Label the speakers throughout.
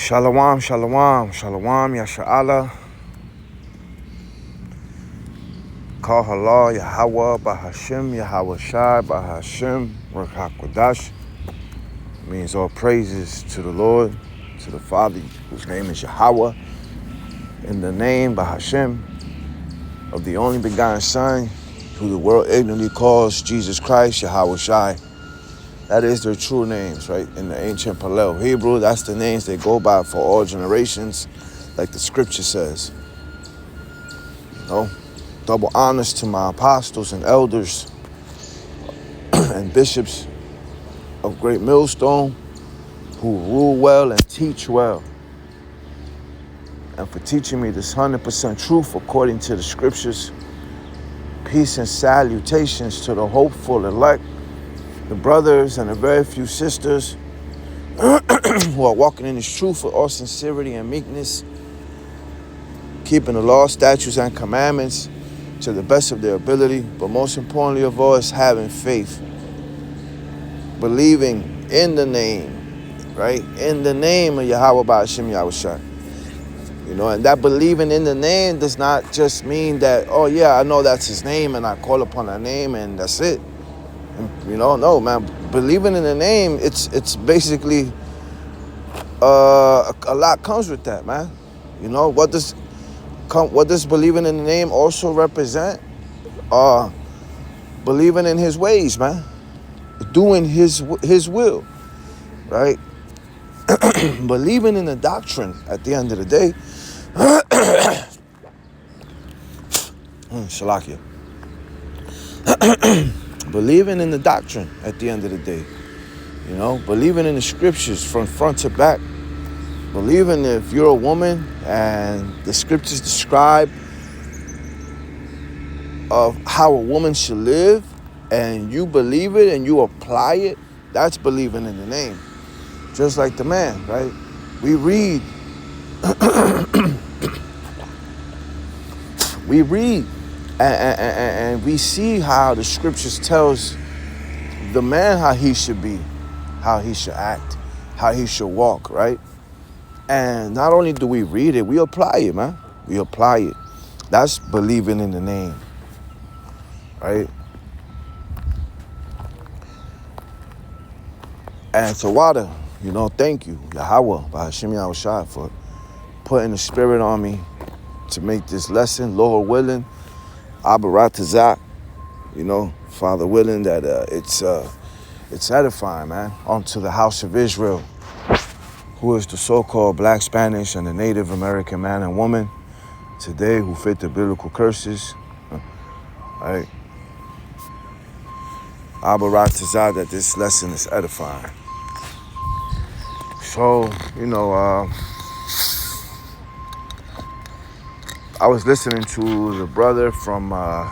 Speaker 1: Shalom, shalom, shalom, Yasha'Allah. Kahala, Yahweh, Bahashim, Yahweh Shai, Bahashim, Ruach HaKodash. Means all praises to the Lord, to the Father, whose name is Yahweh. In the name, Bahashim, of the only begotten Son, who the world ignorantly calls Jesus Christ, Yahweh Shai. That is their true names, right? In the ancient Paleo Hebrew, that's the names they go by for all generations, like the scripture says. You know, double honors to my apostles and elders and bishops of Great Millstone who rule well and teach well. And for teaching me this 100% truth according to the scriptures. Peace and salutations to the hopeful elect, the brothers and the very few sisters who are walking in this truth with all sincerity and meekness, keeping the law, statutes, and commandments to the best of their ability, but most importantly of all is having faith, believing in the name, right? In the name of Yahweh Ba'ashim Yahushua. You know, and that believing in the name does not just mean that, oh yeah, I know that's his name and I call upon that name and that's it. You know, no, man. Believing in the name, it's basically a lot comes with that, man. You know, what does believing in the name also represent? Believing in his ways, man. Doing his will, right? Believing in the doctrine at the end of the day. Shalakia. Believing in the doctrine at the end of the day. You know, believing in the scriptures from front to back. Believing if you're a woman and the scriptures describe of how a woman should live and you believe it and you apply it, that's believing in the name. Just like the man, right? We read and we see how the scriptures tells the man how he should be, how he should act, how he should walk, right? And not only do we read it, we apply it, man. We apply it. That's believing in the name, right? And Tawada, you know, thank you, Yahweh, Bahashim Yahushua, for putting the spirit on me to make this lesson, Lord willing, Abaratazak, you know, Father willing, that it's edifying, man, onto the house of Israel, who is the so-called Black, Spanish, and the Native American man and woman today who fit the biblical curses, right? Abaratazak, that this lesson is edifying. So, you know, I was listening to the brother from, I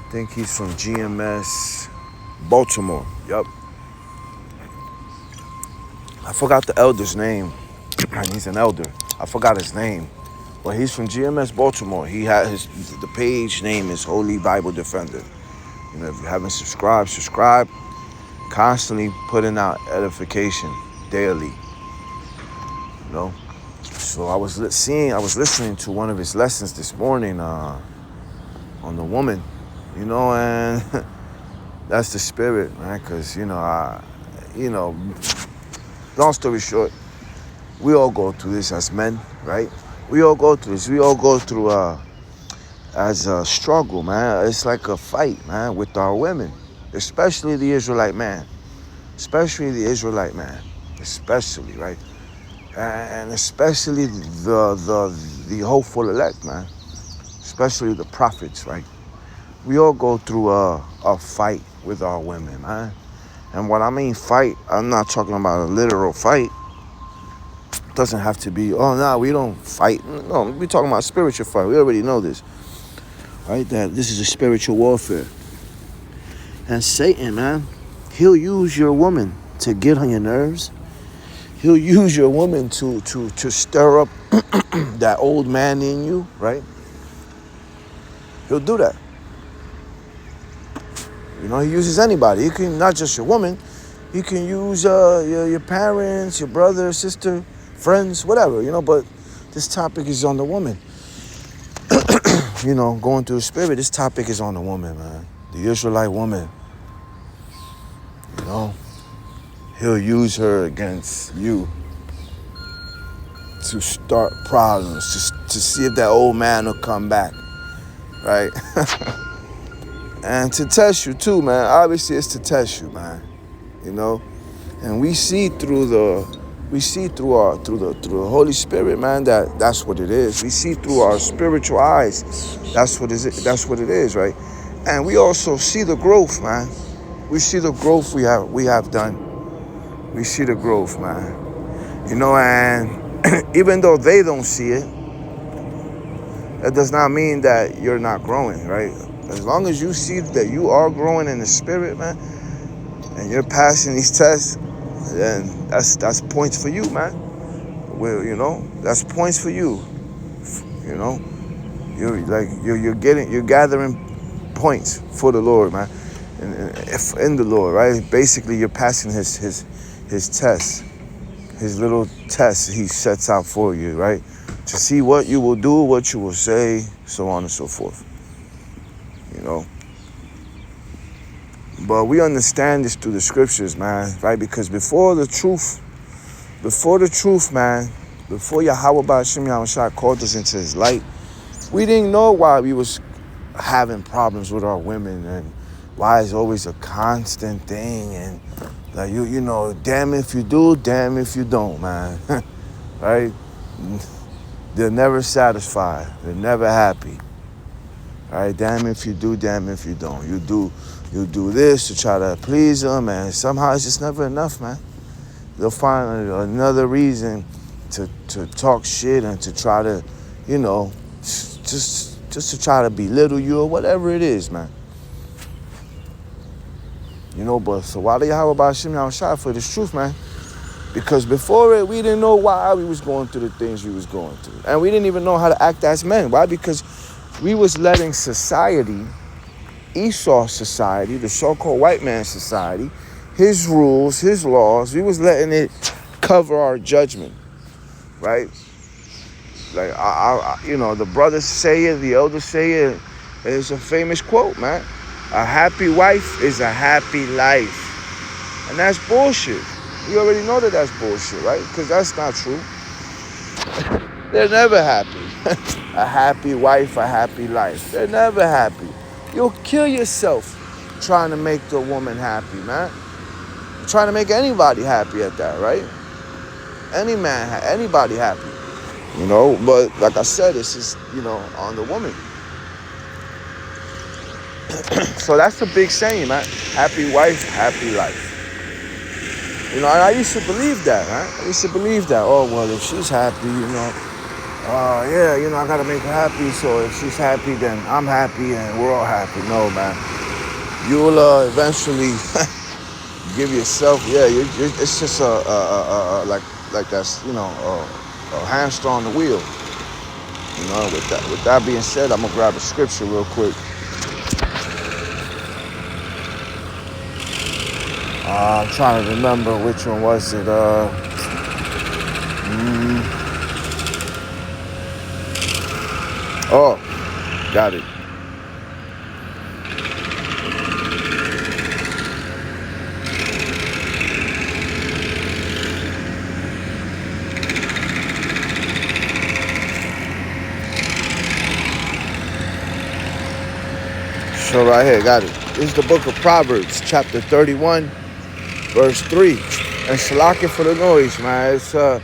Speaker 1: think he's from GMS, Baltimore. Yep. I forgot the elder's name. He's an elder. I forgot his name. But he's from GMS, Baltimore. He had the page name is Holy Bible Defender. You know, if you haven't subscribed, subscribe. Constantly putting out edification daily. You know. So I was listening to one of his lessons this morning on the woman, you know, and that's the spirit, man. Because long story short, we all go through this as men, right? We all go through this. We all go through as a struggle, man. It's like a fight, man, with our women, especially the Israelite man, especially, right? And especially the hopeful elect, man. Especially the prophets, right? We all go through a fight with our women, man. And when I mean fight, I'm not talking about a literal fight. It doesn't have to be, we don't fight. No, we're talking about spiritual fight. We already know this, right? That this is a spiritual warfare. And Satan, man, he'll use your woman to get on your nerves. He'll use your woman to stir up that old man in you, right? He'll do that. You know, he uses anybody. He can, not just your woman. He can use your parents, your brother, sister, friends, whatever, but this topic is on the woman. Going through the spirit, this topic is on the woman, man. The Israelite woman. He'll use her against you to start problems, to see if that old man will come back, right? And to test you too, man. Obviously, it's to test you, man. And we see through the Holy Spirit, man, that's what it is. We see through our spiritual eyes. That's what it is, right? And we also see the growth, man. We see the growth we have done. We see the growth, man. And even though they don't see it, that does not mean that you're not growing, right? As long as you see that you are growing in the spirit, man, and you're passing these tests, then that's points for you, man. Well, that's points for you. You're gathering points for the Lord, man, in the Lord, right? Basically, you're passing his test, his little test he sets out for you, right? To see what you will do, what you will say, so on and so forth. But we understand this through the scriptures, man, right? Because before the truth, man, before Yahweh Ba'Shem Yahushua called us into his light, we didn't know why we was having problems with our women and why it's always a constant thing. And like, damn if you do, damn if you don't, man. Right? They're never satisfied. They're never happy. All right? Damn if you do, damn if you don't. You do this to try to please them, and somehow it's just never enough, man. They'll find another reason to talk shit and to try to, just to try to belittle you or whatever it is, man. But so why do Yahweh Ba'Shem Yahushua for this truth, man? Because before it, we didn't know why we was going through the things we was going through. And we didn't even know how to act as men. Why? Because we was letting society, Esau society, the so-called white man society, his rules, his laws, we was letting it cover our judgment, right? Like, the brothers say it, the elders say it. It's a famous quote, man. A happy wife is a happy life. And that's bullshit. You already know that that's bullshit, right? Because that's not true. They're never happy. A happy wife, a happy life. They're never happy. You'll kill yourself trying to make the woman happy, man. You're trying to make anybody happy at that, right? Any man, anybody happy. But like I said, it's just, on the woman. So that's a big saying, man. Happy wife, happy life. And I used to believe that, right? I used to believe that. Oh, well, if she's happy, I got to make her happy. So if she's happy, then I'm happy and we're all happy. No, man. You'll eventually give yourself, it's just like that's, a hamster on the wheel. With that being said, I'm going to grab a scripture real quick. I'm trying to remember which one was it. Oh, got it. So right here, got it. This is the book of Proverbs, chapter 31. Verse 3. And shalak it for the noise, man. It's they're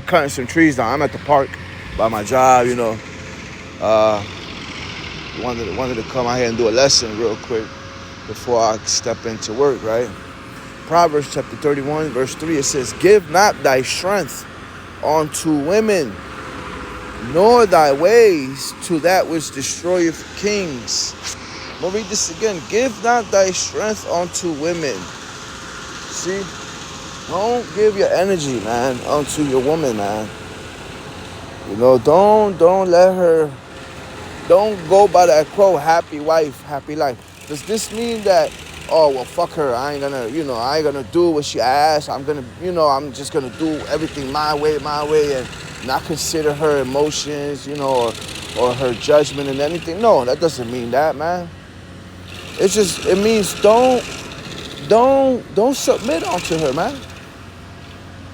Speaker 1: cutting some trees down. I'm at the park by my job, wanted to come out here and do a lesson real quick before I step into work, right? Proverbs chapter 31, verse 3, it says, give not thy strength unto women, nor thy ways to that which destroyeth kings. I'm going to read this again. Give not thy strength unto women. See, don't give your energy, man, unto your woman, man. Don't let her, don't go by that quote, happy wife, happy life. Does this mean that, oh, well, fuck her. I ain't gonna do what she asked. I'm I'm just gonna do everything my way, and not consider her emotions, or her judgment and anything. No, that doesn't mean that, man. It means don't submit onto her, man.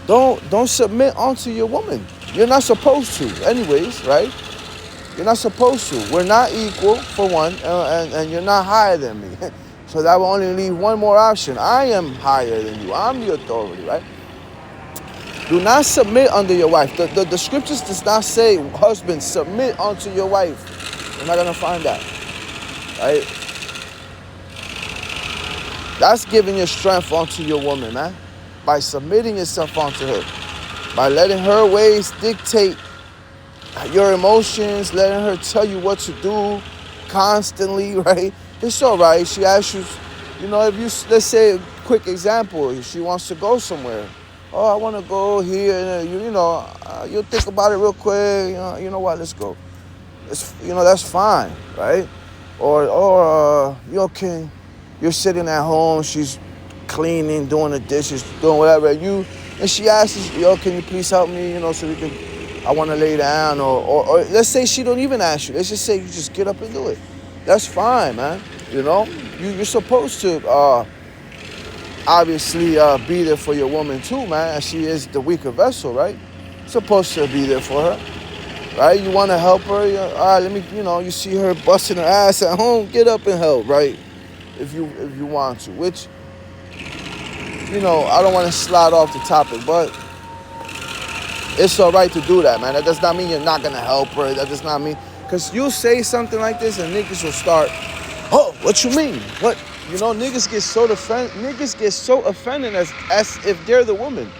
Speaker 1: Don't submit onto your woman. You're not supposed to, anyways, right? You're not supposed to. We're not equal, for one, and you're not higher than me. So that will only leave one more option. I am higher than you. I'm the authority, right? Do not submit under your wife. The scriptures does not say, husband, submit unto your wife. You're not going to find that, right? That's giving your strength onto your woman, man. By submitting yourself onto her. By letting her ways dictate your emotions, letting her tell you what to do constantly, right? It's all right. She asks you, if you, let's say, a quick example, if she wants to go somewhere. Oh, I want to go here, and you'll think about it real quick. You know what? Let's go. That's fine, right? Or you're sitting at home, she's cleaning, doing the dishes, doing whatever, and she asks you, can you please help me, so we can, I want to lay down, or let's say she don't even ask you. Let's just say you just get up and do it. That's fine, man. You're supposed to obviously be there for your woman too, man. She is the weaker vessel, right? You're supposed to be there for her, right? You want to help her. All right, you see her busting her ass at home, get up and help, right? If you want to, which, I don't want to slide off the topic, but it's all right to do that, man. That does not mean you're not going to help her. That does not mean, because you say something like this and niggas will start, oh, what you mean? What? Niggas get so offended as if they're the woman.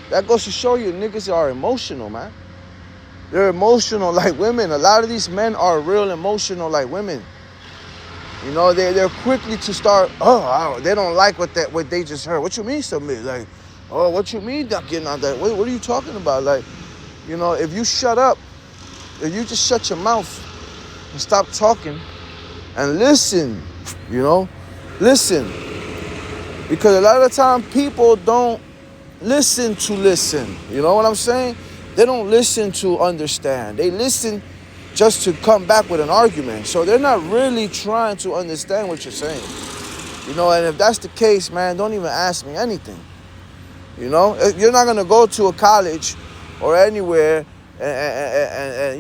Speaker 1: That goes to show you niggas are emotional, man. They're emotional like women. A lot of these men are real emotional like women. They're quickly to start, they don't like what they just heard. What you mean submit? Like, oh, what you mean not getting on that? What are you talking about? Like, if you shut up, if you just shut your mouth and stop talking and listen, listen. Because a lot of the time people don't listen to listen. You know what I'm saying? They don't listen to understand. They listen just to come back with an argument. So they're not really trying to understand what you're saying. And if that's the case, man, don't even ask me anything. You're not going to go to a college or anywhere and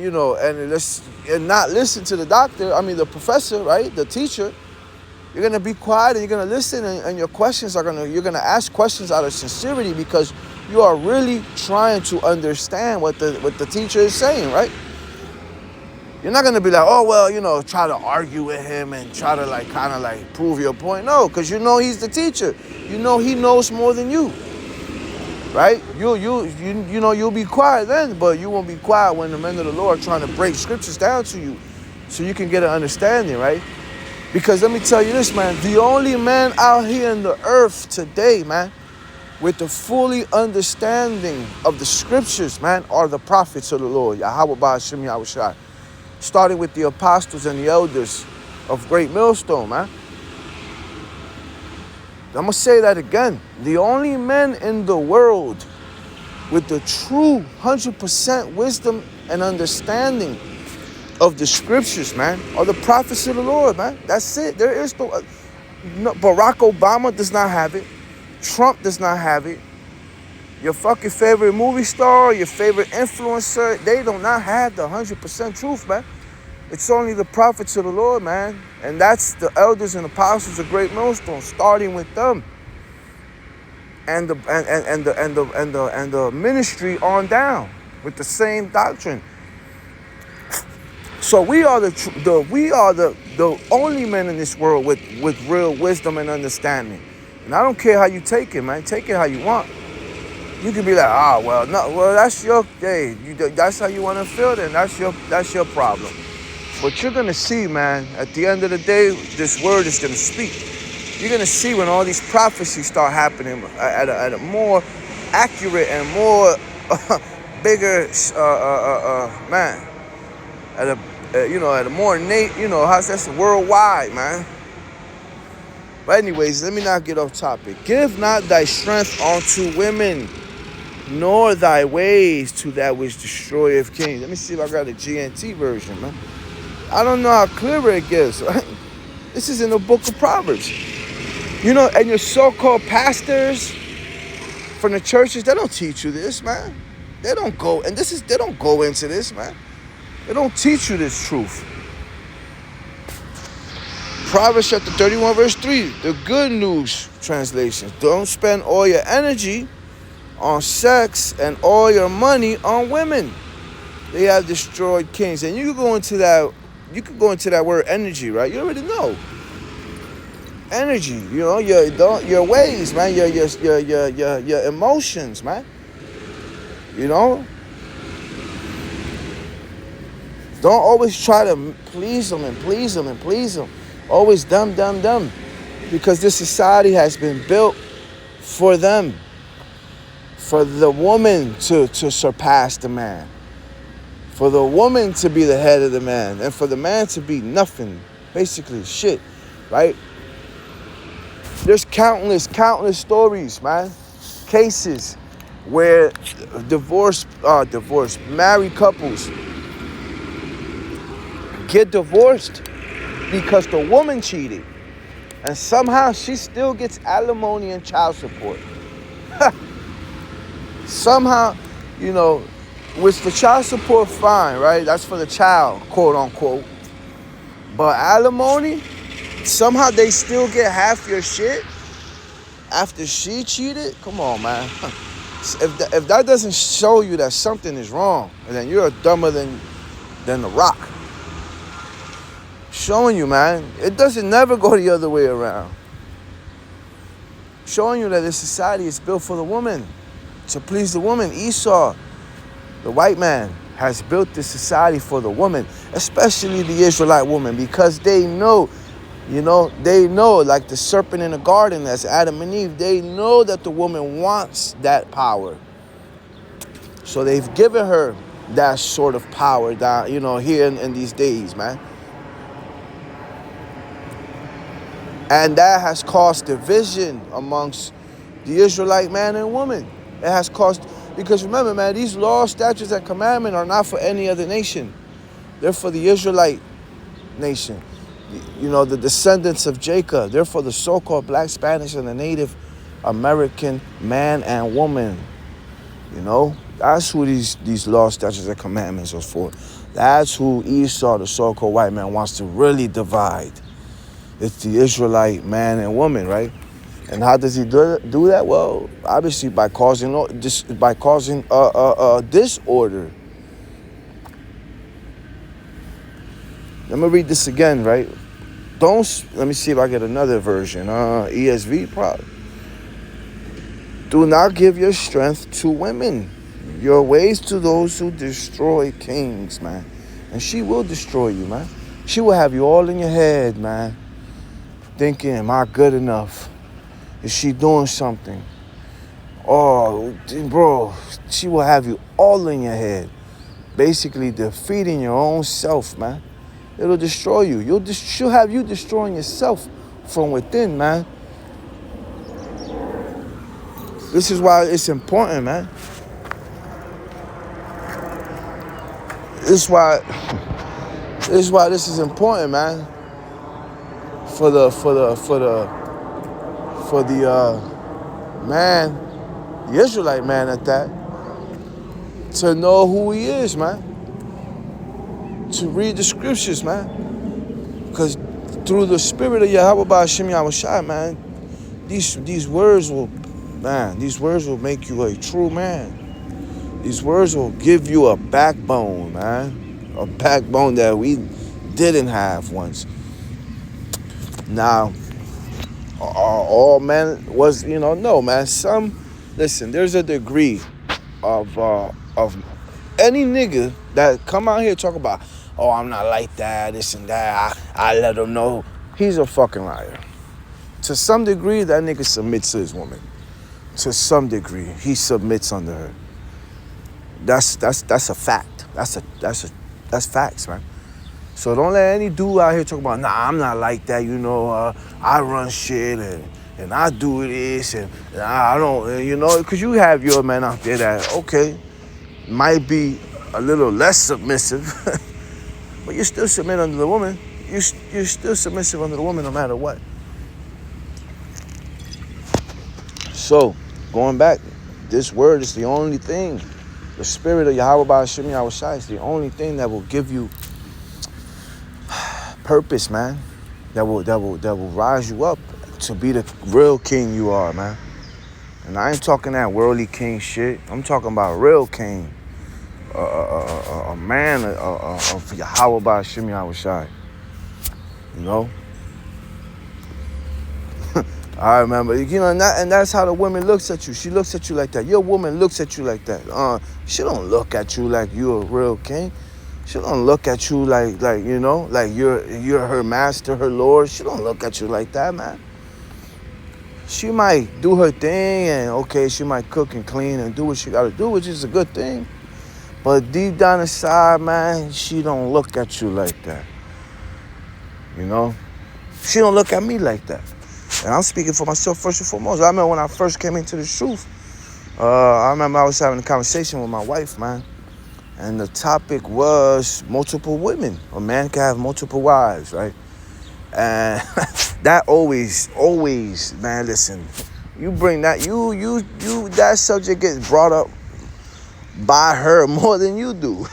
Speaker 1: not listen to the doctor, the professor, right? The teacher. You're going to be quiet and you're going to listen, and your questions you're going to ask questions out of sincerity because you are really trying to understand what the teacher is saying, right? You're not going to be like, oh, well, try to argue with him and try to kind of prove your point. No, because he's the teacher. He knows more than you, right? You'll be quiet then, but you won't be quiet when the men of the Lord are trying to break scriptures down to you so you can get an understanding, right? Because let me tell you this, man, the only man out here in the earth today, man, with the fully understanding of the scriptures, man, are the prophets of the Lord, Yahweh Ba'ashem Yahushua. Starting with the apostles and the elders of Great Millstone, man. I'm going to say that again. The only men in the world with the true 100% wisdom and understanding of the scriptures, man, are the prophets of the Lord, man. That's it. There is no Barack Obama does not have it. Trump does not have it. Your fucking favorite movie star, your favorite influencer, they do not have the 100% truth, man. It's only the prophets of the Lord, man. And that's the elders and apostles of Great Millstone, starting with them. And the ministry on down with the same doctrine. So we are the only men in this world with real wisdom and understanding. And I don't care how you take it, man. Take it how you want. You can be like, that's your day. That's how you want to feel. Then that's your problem. But you're gonna see, man. At the end of the day, this word is gonna speak. You're gonna see when all these prophecies start happening at a more accurate and more bigger, man. At a more how's that worldwide, man. But anyways, let me not get off topic. Give not thy strength unto women, nor thy ways to that which destroyeth kings. Let me see if I got a GNT version, man. I don't know how clear it gets, right? This is in the book of Proverbs. You know, and your so-called pastors from the churches, they don't teach you this, man. They don't go into this, man. They don't teach you this truth. Proverbs chapter 31, verse 3, the Good News translation. Don't spend all your energy on sex and all your money on women. They have destroyed kings. And you could go into that word energy, right? You already know. Energy, you know, your ways, man, your emotions, man. You know? Don't always try to please them and please them and please them. Always dumb. Because this society has been built for them. For the woman to surpass the man. For the woman to be the head of the man. And for the man to be nothing. Basically shit. Right? There's countless stories, man. Cases where married couples get divorced because the woman cheated. And somehow she still gets alimony and child support. Somehow, you know, which the child support, fine, right? That's for the child, quote unquote. But alimony, somehow they still get half your shit after she cheated? Come on, man. If that doesn't show you that something is wrong, then you're dumber than the rock. Showing you, man, it doesn't never go the other way around. Showing you that this society is built for the woman, to please the woman. Esau, the white man, has built this society for the woman, especially the Israelite woman, because they know, like the serpent in the garden, that's Adam and Eve, they know that the woman wants that power. So they've given her that sort of power that, here in these days, man. And that has caused division amongst the Israelite man and woman. It has caused, because remember, man, these laws, statutes, and commandments are not for any other nation. They're for the Israelite nation. The descendants of Jacob. They're for the so-called black, Spanish, and the Native American man and woman. That's who these laws, statutes, and commandments are for. That's who Esau, the so-called white man, wants to really divide. It's the Israelite man and woman, right? And how does he do that? Well, obviously by causing disorder. Let me read this again, right? Let me see if I get another version. ESV probably. Do not give your strength to women, your ways to those who destroy kings, man. And she will destroy you, man. She will have you all in your head, man. Thinking, am I good enough? Is she doing something? Oh, bro, she will have you all in your head. Basically defeating your own self, man. It'll destroy you. She'll have you destroying yourself from within, man. This is why it's important, man. This is why this is important, man. For the man, the Israelite man at that, to know who he is, man. To read the scriptures, man. Because through the spirit of Yahweh Ba'Hashem Yahushua, man, these words will make you a true man. These words will give you a backbone, man. A backbone that we didn't have once. Now, all men was, no, man. Listen, there's a degree of any nigga that come out here talk about, oh, I'm not like that, this and that, I let him know. He's a fucking liar. To some degree, that nigga submits to his woman. To some degree, he submits under her. That's a fact. That's facts, man. So don't let any dude out here talk about, nah, I'm not like that, I run shit and I do this and I don't, because you have your man out there that, okay, might be a little less submissive, but you still submit under the woman. You're still submissive under the woman no matter what. So, going back, this word is the only thing. The spirit of Yahweh Ba'Hashem Yahweh Shai is the only thing that will give you purpose, man. That will rise you up to be the real king you are, man. And I ain't talking that worldly king shit. I'm talking about real king. A man of Yahweh Ba'Hashem Yahweh Shai. You know? I remember, and that's how the woman looks at you. She looks at you like that. Your woman looks at you like that. She don't look at you like you're a real king. She don't look at you like you're her master, her lord. She don't look at you like that, man. She might do her thing, and okay, she might cook and clean and do what she gotta do, which is a good thing. But deep down inside, man, she don't look at you like that. She don't look at me like that. And I'm speaking for myself first and foremost. I remember when I first came into the truth, I remember I was having a conversation with my wife, man. And the topic was multiple women. A man can have multiple wives, right? And that always, man, listen, you bring that, that subject gets brought up by her more than you do.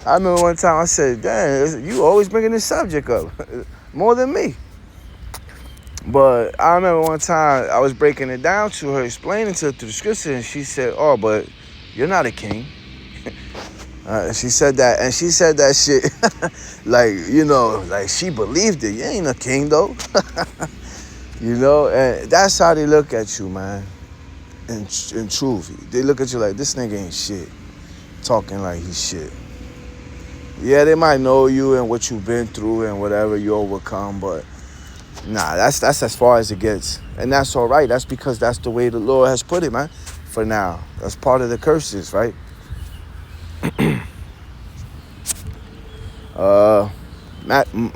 Speaker 1: I remember one time I said, damn, you always bringing this subject up more than me. But I remember one time I was breaking it down to her, explaining to her through the scripture, and she said, oh, but you're not a king. She said that, and she said that shit like she believed it. You ain't a king, though. And that's how they look at you, man. In truth, they look at you like, this nigga ain't shit, talking like he's shit. Yeah, they might know you and what you've been through and whatever you overcome, but nah, that's as far as it gets. And that's all right. That's because that's the way the Lord has put it, man, for now. That's part of the curses, right?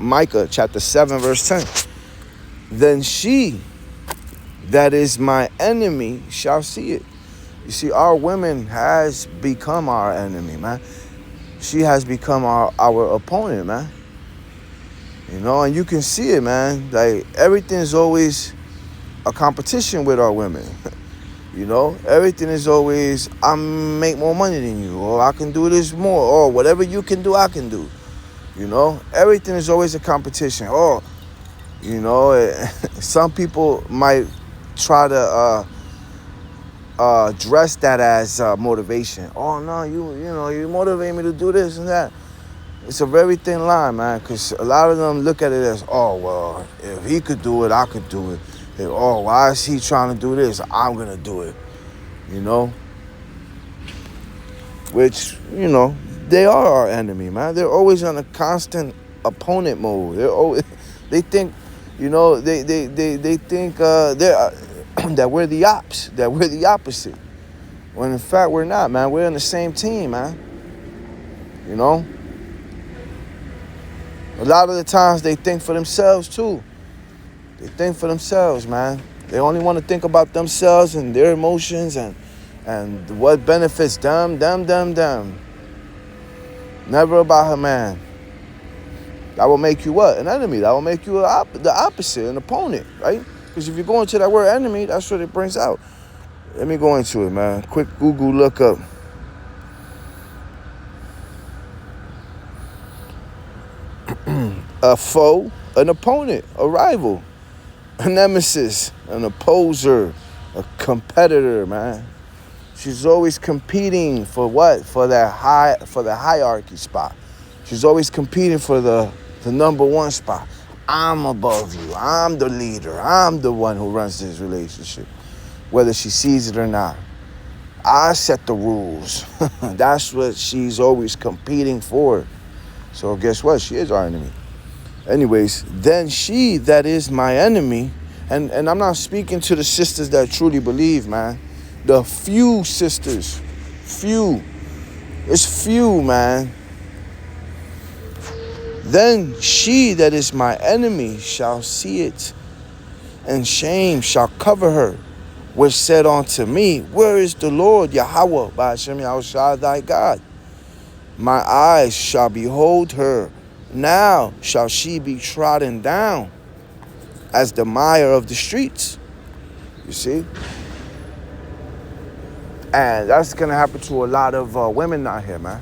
Speaker 1: Micah chapter 7 verse 10. Then she that is my enemy shall see it. You see, our women has become our enemy, man. She has become our opponent, man. And you can see it, man. Like, everything's always a competition with our women. Everything is always, I make more money than you, or I can do this more, or whatever you can do, I can do. Everything is always a competition. Or, some people might try to dress that as motivation. Oh no, you motivate me to do this and that. It's a very thin line, man, because a lot of them look at it as, oh, well, if he could do it, I could do it. And, oh, why is he trying to do this? I'm going to do it, Which, they are our enemy, man. They're always on a constant opponent mode. They think, they think that we're the ops, that we're the opposite. When in fact, we're not, man. We're on the same team, man. A lot of the times they think for themselves too. They think for themselves, man. They only want to think about themselves and their emotions and what benefits them. Never about her man. That will make you what? An enemy. That will make you the opposite, an opponent, right? Because if you go into that word enemy, that's what it brings out. Let me go into it, man. Quick Google look up. A foe, an opponent, a rival, a nemesis, an opposer, a competitor, man. She's always competing for what? For the hierarchy spot. She's always competing for the number one spot. I'm above you. I'm the leader. I'm the one who runs this relationship, whether she sees it or not. I set the rules. That's what she's always competing for. So guess what? She is our enemy. Anyways, then she that is my enemy, and I'm not speaking to the sisters that truly believe, man. The few sisters, few. It's few, man. Then she that is my enemy shall see it, and shame shall cover her, which said unto me, where is the Lord Yahweh, by Hashem Yahushua thy God? My eyes shall behold her. Now shall she be trodden down as the mire of the streets. You see? And that's going to happen to a lot of women out here, man.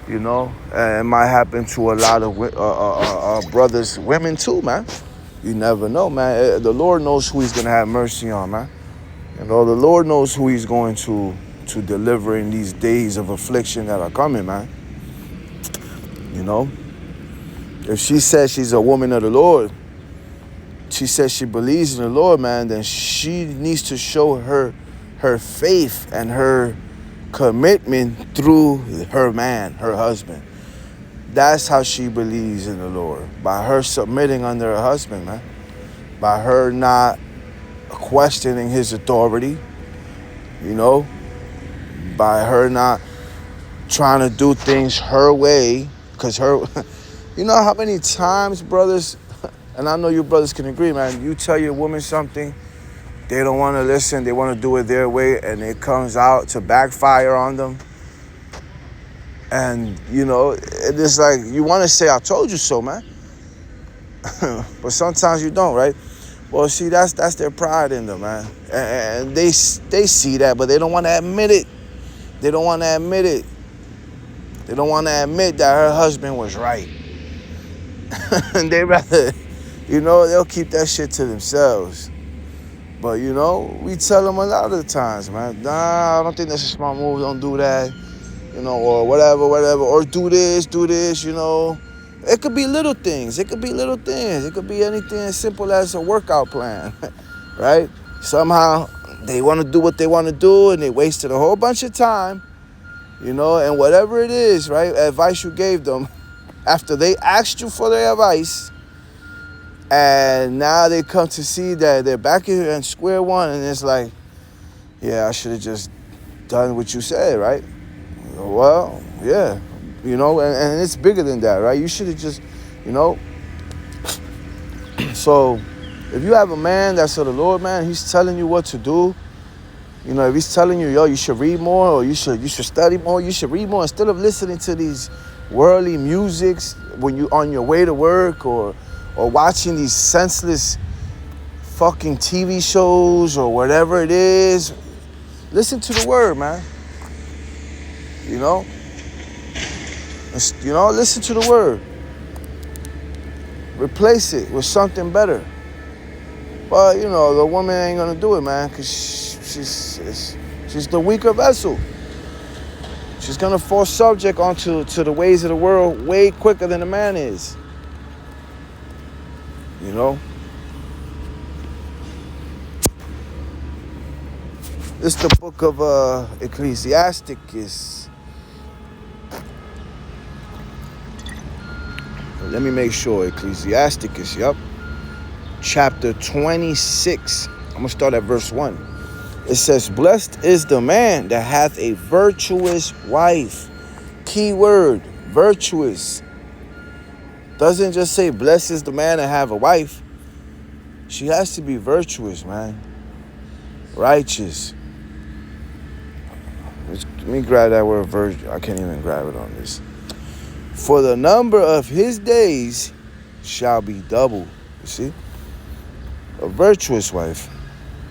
Speaker 1: You know? And it might happen to a lot of brothers, women too, man. You never know, man. The Lord knows who he's going to have mercy on, man. You know, the Lord knows who he's going to deliver in these days of affliction that are coming, man. You know? If she says she's a woman of the Lord, she says she believes in the Lord, man, then she needs to show her faith and her commitment through her man, her husband. That's how she believes in the Lord. By her submitting under her husband, man. By her not questioning his authority, you know. By her not trying to do things her way. Because her, you know how many times, brothers, and I know you brothers can agree, man, you tell your woman something, they don't want to listen, they want to do it their way, and it comes out to backfire on them. And, you know, it's like, you want to say, I told you so, man. But sometimes you don't, right? Well, see, that's their pride in them, man. And they see that, but they don't want to admit it. They don't want to admit it. They don't want to admit that her husband was right. And they rather, you know, they'll keep that shit to themselves. But, you know, we tell them a lot of the times, man, nah, I don't think that's a smart move, don't do that. You know, or whatever, or do this, you know. It could be little things. It could be anything as simple as a workout plan, right? Somehow they want to do what they want to do, and they wasted a whole bunch of time, you know, and whatever it is, right, advice you gave them, after they asked you for their advice, and now they come to see that they're back in square one, and it's like, yeah, I should have just done what you said, right? Well, yeah, you know, and it's bigger than that, right? You should have just, you know. So if you have a man that's of the Lord, man, he's telling you what to do. You know, if he's telling you, yo, you should read more, or you should study more, you should read more, instead of listening to these worldly musics when you're on your way to work, or watching these senseless fucking TV shows or whatever it is. Listen to the word, man. You know, listen to the word. Replace it with something better. But, you know, the woman ain't going to do it, man, because she's the weaker vessel. She's going to fall subject onto the ways of the world way quicker than the man is. You know? This is the book of Ecclesiasticus. Let me make sure. Ecclesiasticus, yep. Chapter 26. I'm going to start at verse 1. It says, blessed is the man that hath a virtuous wife. Key word, virtuous. Doesn't just say blessed is the man that have a wife. She has to be virtuous, man. Righteous. Let me grab that word virtuous. I can't even grab it on this. For the number of his days shall be double. You see? A virtuous wife.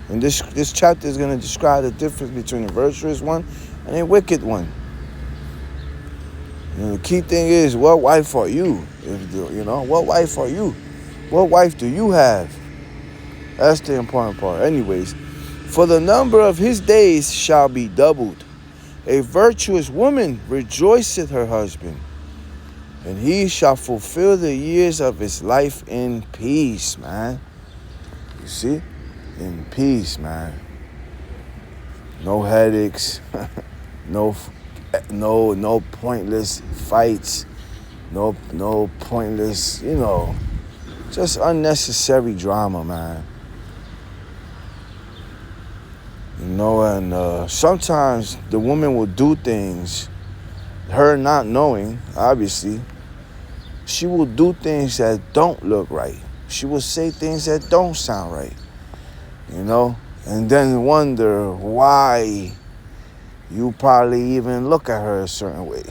Speaker 1: And this chapter is going to describe the difference between a virtuous one and a wicked one. You know, the key thing is, what wife are you? What wife are you? What wife do you have? That's the important part. Anyways, for the number of his days shall be doubled. A virtuous woman rejoiceth her husband, and he shall fulfill the years of his life in peace, man. You see? In peace, man. No headaches. No pointless fights. No pointless, just unnecessary drama, man. And sometimes the woman will do things, her not knowing, obviously, She will do things that don't look right. She will say things that don't sound right, you know? And then wonder why you probably even look at her a certain way,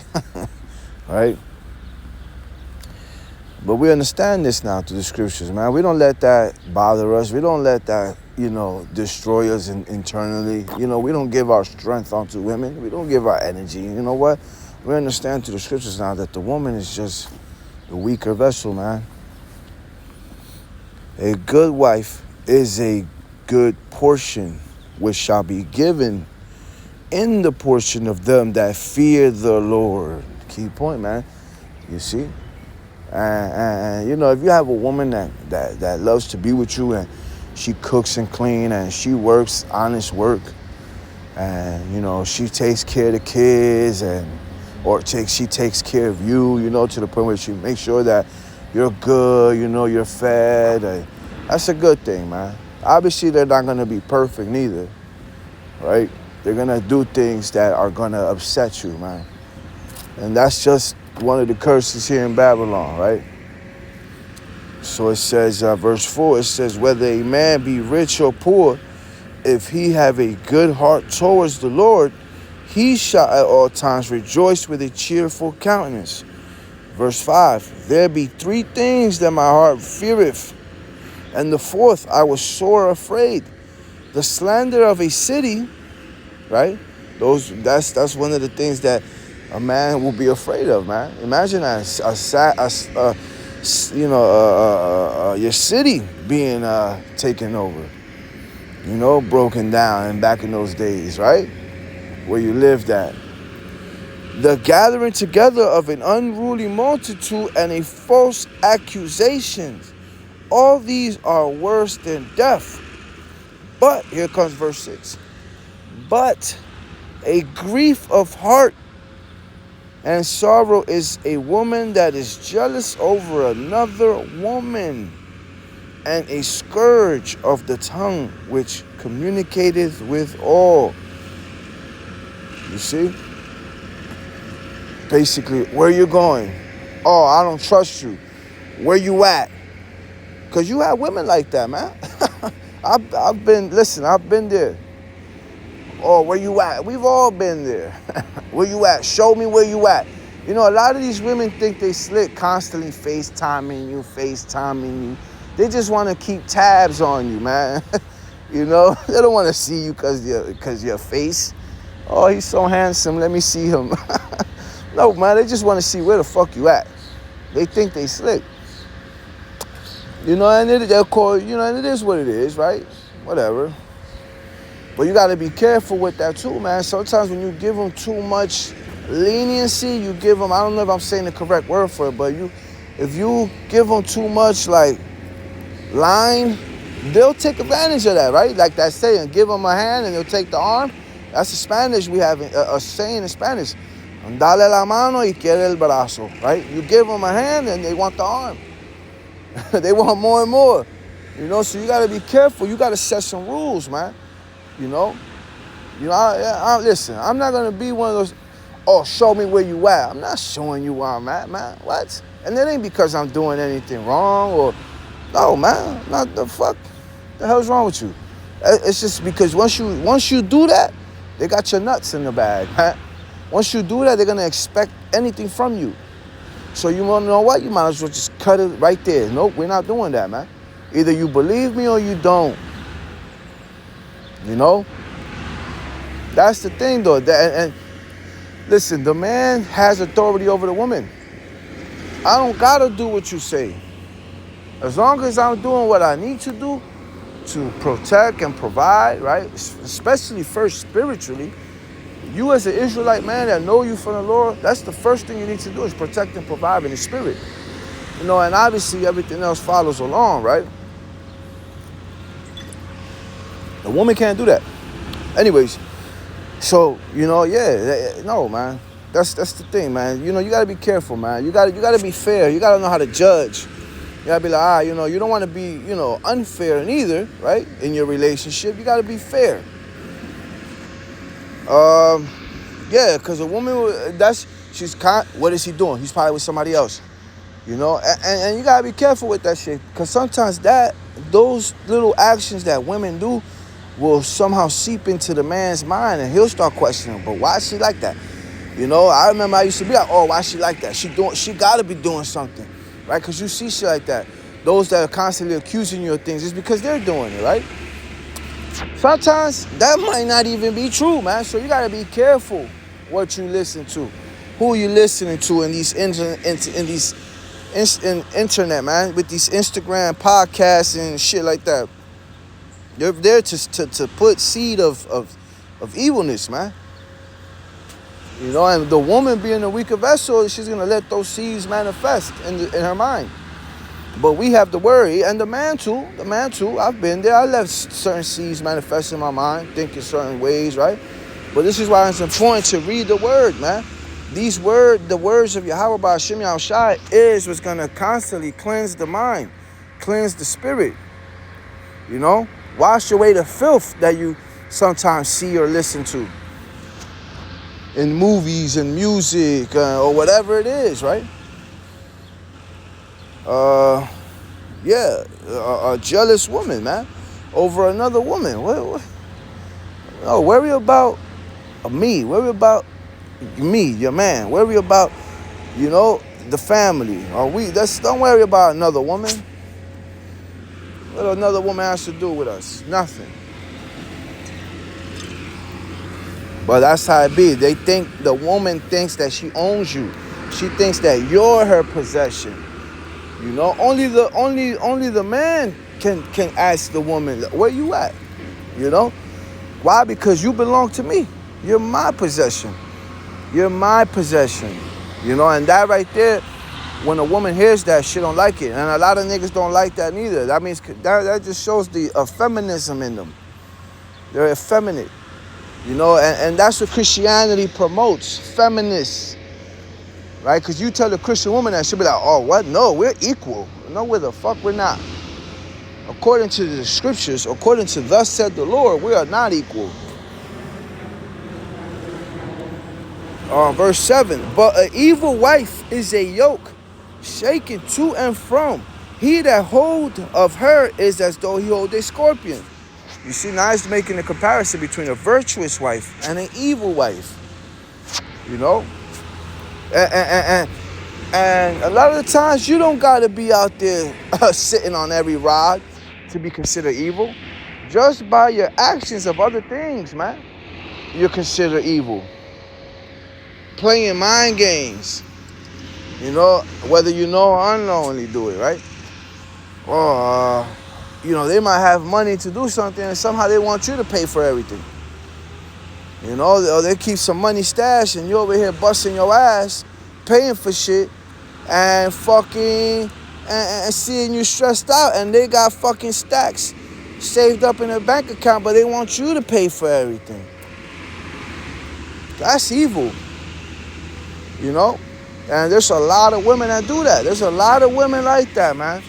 Speaker 1: right? But we understand this now through the scriptures, man. We don't let that bother us. We don't let that, destroy us internally. We don't give our strength onto women. We don't give our energy. You know what? We understand through the scriptures now that the woman is just the weaker vessel, man. A good wife is a good portion which shall be given in the portion of them that fear the Lord. Key point, man. You see? And if you have a woman that loves to be with you and she cooks and clean and she works honest work and, she takes care of the kids she takes care of you, to the point where she makes sure that you're good, you're fed. That's a good thing, man. Obviously, they're not going to be perfect neither, right? They're going to do things that are going to upset you, man. And that's just one of the curses here in Babylon, right? So it says, verse 4, it says, whether a man be rich or poor, if he have a good heart towards the Lord, he shall at all times rejoice with a cheerful countenance. Verse 5, there be 3 things that my heart feareth, and the 4th I was sore afraid. The slander of a city, right? That's one of the things that a man will be afraid of, man. Imagine your city being taken over, broken down, and back in those days, right? Where you lived at. The gathering together of an unruly multitude and a false accusation. All these are worse than death. But, here comes verse 6. But a grief of heart and sorrow is a woman that is jealous over another woman, and a scourge of the tongue which communicateth with all. You see? Basically, where you going? Oh, I don't trust you. Where you at? Because you have women like that, man. I've been there. Oh, where you at? We've all been there. Where you at? Show me where you at. A lot of these women think they slick, constantly FaceTiming you. They just want to keep tabs on you, man. They don't want to see you because your face. Oh, he's so handsome. Let me see him. No, man, they just want to see where the fuck you at. They think they slick. And they'll call, and it is what it is, right? Whatever. But you got to be careful with that too, man. Sometimes when you give them too much leniency, you give them, I don't know if I'm saying the correct word for it, but if you give them too much, like, line, they'll take advantage of that, right? Like that saying, give them a hand and they'll take the arm. That's the Spanish we have, a saying in Spanish. Dale la mano y quiere el brazo, right? You give them a hand and they want the arm. They want more and more. So you got to be careful. You got to set some rules, man. Listen, I'm not going to be one of those, oh, show me where you at. I'm not showing you where I'm at, man. What? And it ain't because I'm doing anything wrong or, no, man, not the fuck. The hell's wrong with you? It's just because once you do that, they got your nuts in the bag, man. Once you do that, they're going to expect anything from you. So you want to know what? You might as well just cut it right there. Nope, we're not doing that, man. Either you believe me or you don't. That's the thing, though. And listen, the man has authority over the woman. I don't got to do what you say. As long as I'm doing what I need to do to protect and provide, right? Especially first spiritually. You as an Israelite man that know you from the Lord, that's the first thing you need to do is protect and provide in the spirit. And obviously everything else follows along, right? The woman can't do that. Anyways, so, no, man. That's the thing, man. You got to be careful, man. You got to be fair. You got to know how to judge. You got to be like, you don't want to be, unfair neither, right? In your relationship, you got to be fair. Because a woman, what is he doing? He's probably with somebody else. You know, and you gotta be careful with that shit, because sometimes those little actions that women do will somehow seep into the man's mind, and he'll start questioning, but why is she like that? You know, I remember I used to be like, oh, why she like that? She gotta be doing something, right? Because you see shit like that. Those that are constantly accusing you of things, it's because they're doing it, right? Sometimes that might not even be true, man. So you gotta be careful what you listen to, who you listening to in these internet, man, with these Instagram podcasts and shit like that. They're there to put seed of evilness, man. You know, and the woman being a weaker vessel, she's gonna let those seeds manifest in her mind. But we have the word, and the man too. I've been there. I let certain seeds manifest in my mind, thinking certain ways, right? But this is why it's important to read the word, man. The words of Yahweh Ba'Hashem Yahushai is what's gonna constantly cleanse the mind, cleanse the spirit. You know, wash away the filth that you sometimes see or listen to in movies and music or whatever it is, right? A jealous woman, man, over another woman. No, worry about me. Worry about me, your man. Worry about, you know, the family. Don't worry about another woman. What another woman has to do with us? Nothing. But that's how it be. The woman thinks that she owns you. She thinks that you're her possession. You know, only the man can ask the woman, where you at? You know? Why? Because you belong to me. You're my possession. You're my possession. You know, and that right there, when a woman hears that, she don't like it. And a lot of niggas don't like that neither. That means that just shows the feminism in them. They're effeminate. You know, and that's what Christianity promotes, feminists. Right? Because you tell a Christian woman that, she'll be like, oh, what? No, we're equal. No, where the fuck we're not. According to the scriptures, according to thus said the Lord, we are not equal. Verse 7, but an evil wife is a yoke, shaken to and from. He that hold of her is as though he hold a scorpion. You see, now he's making a comparison between a virtuous wife and an evil wife. You know? And a lot of the times you don't got to be out there sitting on every rod to be considered evil. Just by your actions of other things, man, you're considered evil. Playing mind games, you know, whether you know or unknowingly do it, right? Or, you know, they might have money to do something and somehow they want you to pay for everything. You know, or they keep some money stashed and you over here busting your ass, paying for shit, and fucking, and seeing you stressed out, and they got fucking stacks saved up in their bank account, but they want you to pay for everything. That's evil. You know? And there's a lot of women that do that. There's a lot of women like that, man.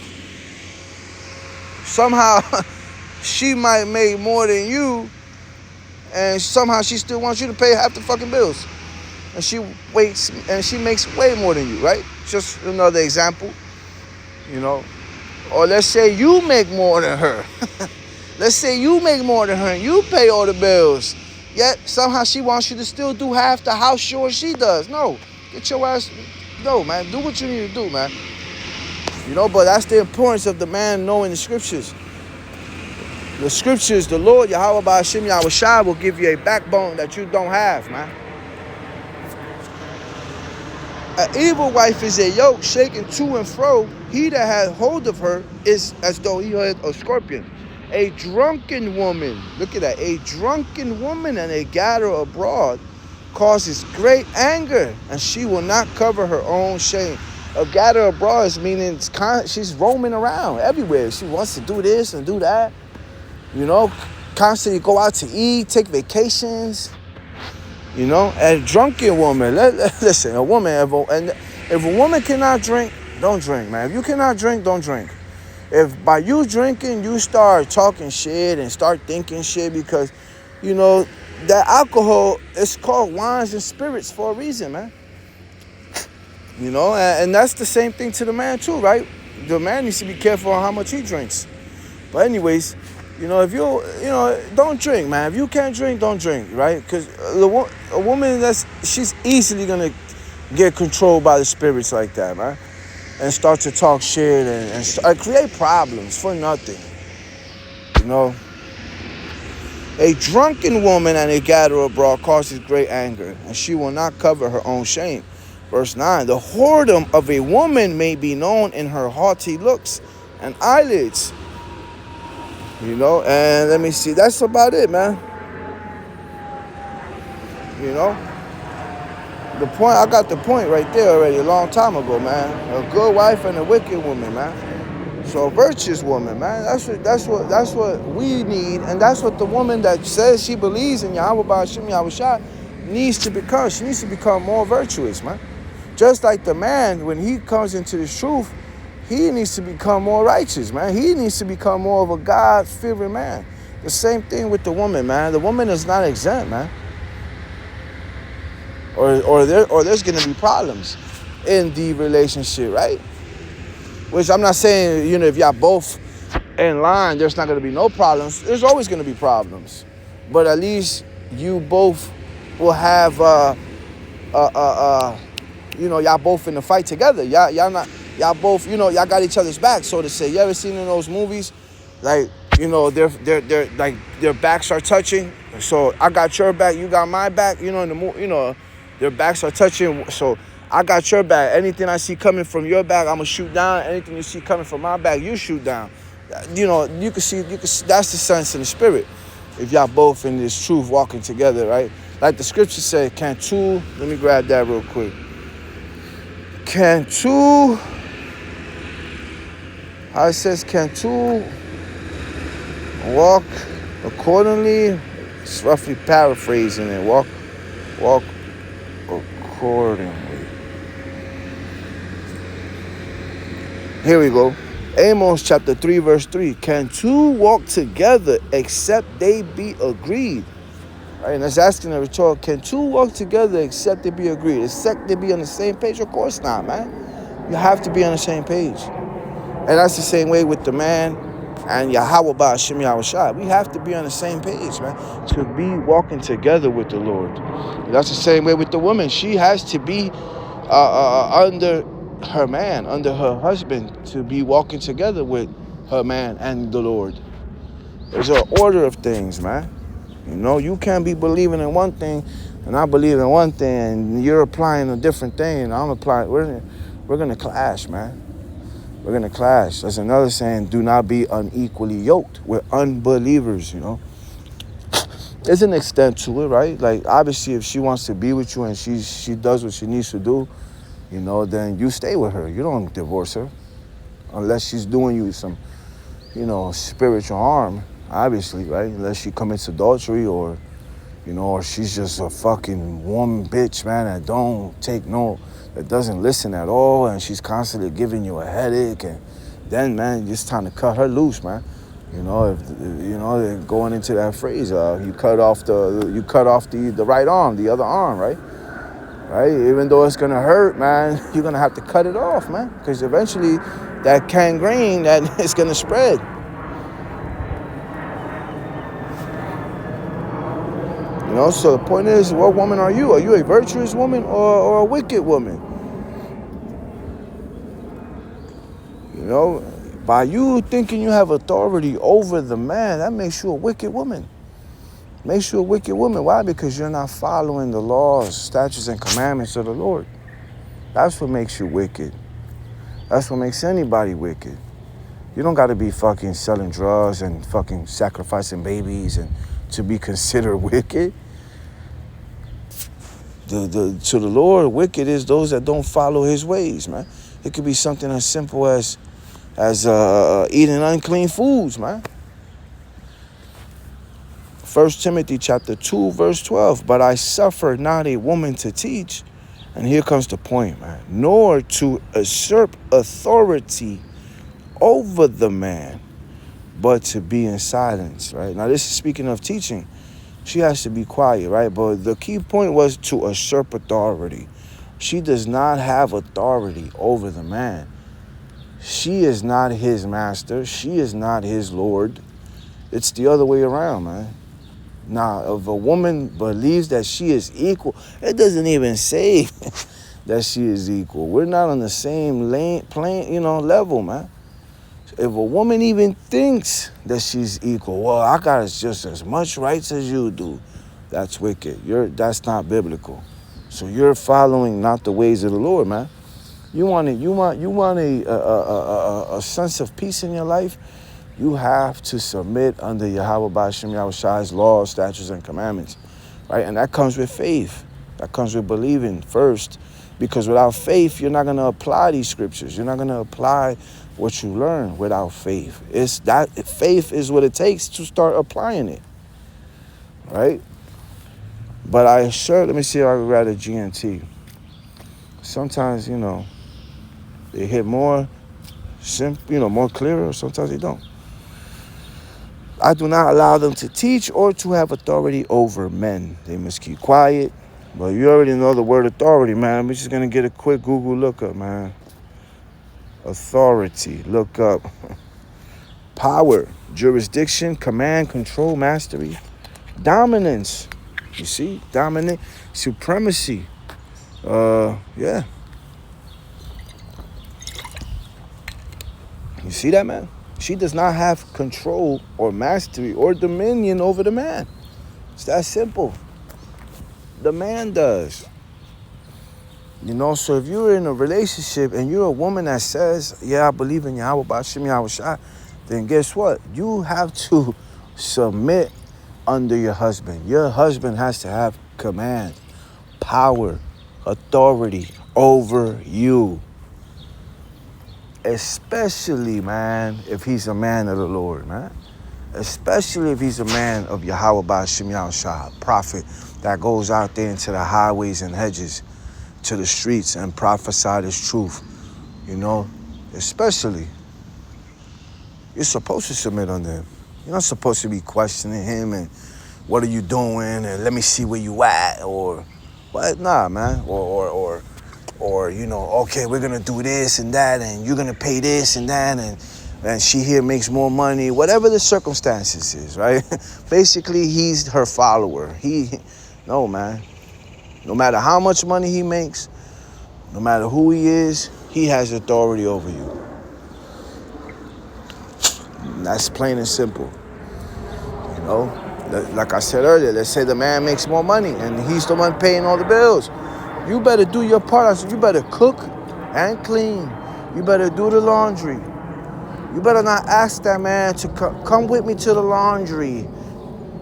Speaker 1: Somehow, she might make more than you, and somehow she still wants you to pay half the fucking bills. And she makes way more than you, right? Just another example, you know. Or let's say you make more than her. Let's say you make more than her and you pay all the bills. Yet somehow she wants you to still do half the house chores she does. No, get your ass, no, man. Do what you need to do, man. You know, but that's the importance of the man knowing the scriptures. The scriptures, the Lord, Yahweh Ba'Hashem Yahushai, will give you a backbone that you don't have, man. An evil wife is a yoke shaken to and fro. He that had hold of her is as though he had a scorpion. A drunken woman, look at that, a drunken woman and a gatherer abroad causes great anger, and she will not cover her own shame. A gatherer abroad is meaning she's roaming around everywhere. She wants to do this and do that. You know, constantly go out to eat, take vacations. You know, a drunken woman. Listen, a woman, if a woman cannot drink, don't drink, man. If you cannot drink, don't drink. If by you drinking, you start talking shit and start thinking shit, because, you know, that alcohol is called wines and spirits for a reason, man. And that's the same thing to the man too, right? The man needs to be careful on how much he drinks. But anyways, if don't drink, man. If you can't drink, don't drink, right? Because a woman she's easily gonna get controlled by the spirits like that, man, and start to talk shit and create problems for nothing. A drunken woman and a gatherer abroad causes great anger, and she will not cover her own shame. Verse 9, the whoredom of a woman may be known in her haughty looks and eyelids. And let me see, that's about it, man. I got the point right there already a long time ago, man. A good wife and a wicked woman, man. So a virtuous woman, man. That's what we need, and that's what the woman that says she believes in Yahweh Ba'ashem Yahushua needs to become. She needs to become more virtuous, man. Just like the man, when he comes into this truth, he needs to become more righteous, man. He needs to become more of a God-fearing man. The same thing with the woman, man. The woman is not exempt, man. Or there's gonna be problems in the relationship, right? Which I'm not saying, if y'all both in line, there's not going to be no problems. There's always going to be problems. But at least you both will have, y'all both in the fight together. Y'all both, y'all got each other's back, so to say. You ever seen in those movies, like, they're like their backs are touching. So I got your back, you got my back. Their backs are touching. So I got your back. Anything I see coming from your back, I'm gonna shoot down. Anything you see coming from my back, you shoot down. You can see. That's the sense in the spirit. If y'all both in this truth walking together, right? Like the scripture said, can two? Let me grab that real quick. Can two? How it says, can two walk accordingly? It's roughly paraphrasing it. Walk accordingly. Here we go. Amos chapter 3 verse 3. Can two walk together except they be agreed? Right, and that's asking a rhetorical, can two walk together except they be agreed? Except they be on the same page? Of course not, man. You have to be on the same page. And that's the same way with the man and Yahweh Ba'ashem Yahushua. We have to be on the same page, man, to be walking together with the Lord. That's the same way with the woman. She has to be under her man, under her husband, to be walking together with her man and the Lord. There's an order of things, man. You can't be believing in one thing and I believe in one thing and you're applying a different thing and I'm applying. We're going to clash, man. We're going to clash. That's another saying, do not be unequally yoked with unbelievers, There's an extent to it, right? Like, obviously, if she wants to be with you and she does what she needs to do, then you stay with her. You don't divorce her. Unless she's doing you some, spiritual harm, obviously, right? Unless she commits adultery or she's just a fucking woman bitch, man, that doesn't listen at all, and she's constantly giving you a headache, and then, man, it's time to cut her loose, man. If going into that phrase, you cut off the right arm, the other arm, right? Right? Even though it's gonna hurt, man, you're gonna have to cut it off, man, because eventually that gangrene that is gonna spread. So the point is, what woman are you? Are you a virtuous woman or a wicked woman? By you thinking you have authority over the man, that makes you a wicked woman. Makes you a wicked woman. Why? Because you're not following the laws, statutes, and commandments of the Lord. That's what makes you wicked. That's what makes anybody wicked. You don't got to be fucking selling drugs and fucking sacrificing babies and to be considered wicked. To the Lord, wicked is those that don't follow his ways, man. It could be something as simple as eating unclean foods, man. 1 Timothy chapter 2, verse 12. But I suffer not a woman to teach, and here comes the point, man, nor to usurp authority over the man, but to be in silence, right? Now, this is speaking of teaching. She has to be quiet, right? But the key point was to usurp authority. She does not have authority over the man. She is not his master. She is not his Lord. It's the other way around, man. Now, if a woman believes that she is equal, it doesn't even say that she is equal. We're not on the same level, man. If a woman even thinks that she's equal, well, I got just as much rights as you do, that's wicked. That's not biblical. So you're following not the ways of the Lord, man. You want a sense of peace in your life. You have to submit under Yahweh Ba'ashem Yahushai's laws, statutes, and commandments, right? And that comes with faith. That comes with believing first, because without faith, you're not going to apply these scriptures. You're not going to apply what you learn without faith. Faith is what it takes to start applying it, right? But let me see if I can grab a GNT. Sometimes, they hit more more clearer. Sometimes they don't. I do not allow them to teach or to have authority over men. They must keep quiet. But you already know the word authority, man. We're just going to get a quick Google lookup, man. Authority. Look up. Power. Jurisdiction. Command. Control. Mastery. Dominance. You see? Dominant. Supremacy. Yeah. You see that, man? She does not have control or mastery or dominion over the man. It's that simple. The man does. So if you're in a relationship and you're a woman that says, yeah, I believe in Yahweh Ba'ashem Yahushai, then guess what? You have to submit under your husband. Your husband has to have command, power, authority over you. Especially, man, if he's a man of the Lord, man. Especially if he's a man of Yahweh Ba'ashem Yahushai, prophet that goes out there into the highways and hedges, to the streets and prophesy this truth. Especially, you're supposed to submit under him. You're not supposed to be questioning him and what are you doing and let me see where you at or what? Nah, man. Or okay, we're gonna do this and that, and you're gonna pay this and that, and she here makes more money, whatever the circumstances is, right? Basically, he's her follower. No, man. No matter how much money he makes, no matter who he is, he has authority over you. And that's plain and simple. Like I said earlier, let's say the man makes more money and he's the one paying all the bills. You better do your part. I said, you better cook and clean. You better do the laundry. You better not ask that man to come with me to the laundry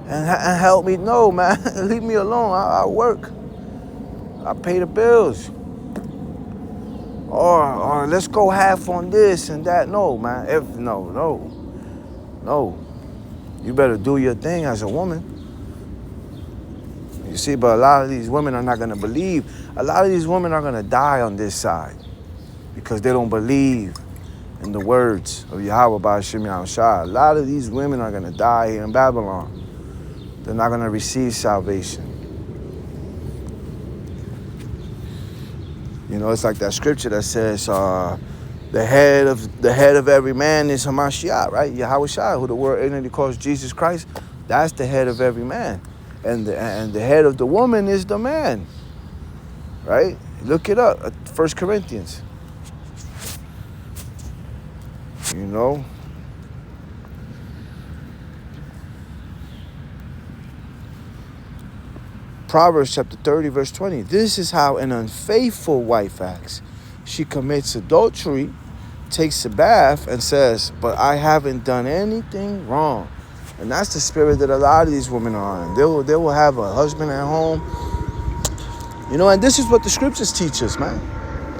Speaker 1: and help me. No, man, leave me alone. I work. I pay the bills. Or let's go half on this and that. No, man. No. You better do your thing as a woman. You see, but a lot of these women are not going to believe. A lot of these women are going to die on this side because they don't believe in the words of Yahweh Ba'ashem Yahushai. A lot of these women are going to die here in Babylon. They're not going to receive salvation. It's like that scripture that says, the head of every man is Hamashiach, right? Yahushua, who the world ignorantly calls Jesus Christ. That's the head of every man. And the head of the woman is the man, right? Look it up, 1 Corinthians. Proverbs chapter 30, verse 20. This is how an unfaithful wife acts. She commits adultery, takes a bath, and says, but I haven't done anything wrong. And that's the spirit that a lot of these women are in. They will have a husband at home. And this is what the scriptures teach us, man.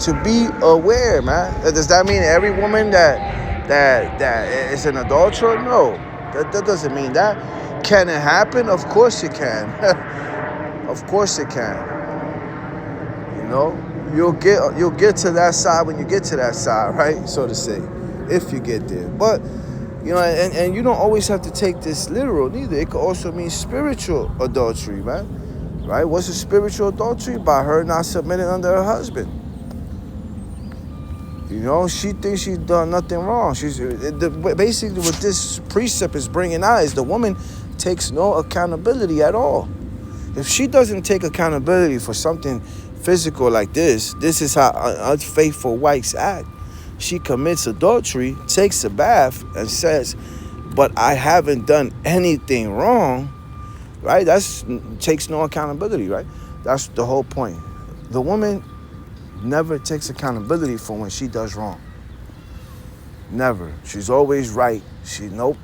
Speaker 1: To be aware, man. Does that mean every woman that is an adulterer? No. That doesn't mean that. Can it happen? Of course it can. Of course it can. You'll get to that side when you get to that side, right? So to say, if you get there. But and you don't always have to take this literal neither. It could also mean spiritual adultery, man. right? What's a spiritual adultery? By her not submitting under her husband. You know, she thinks she's done nothing wrong. Basically what this precept is bringing out is the woman takes no accountability at all. If she doesn't take accountability for something physical like this is how unfaithful wives act. She commits adultery, takes a bath, and says, but I haven't done anything wrong, right? That's takes no accountability, right? That's the whole point. The woman never takes accountability for when she does wrong. Never. She's always right. Nope.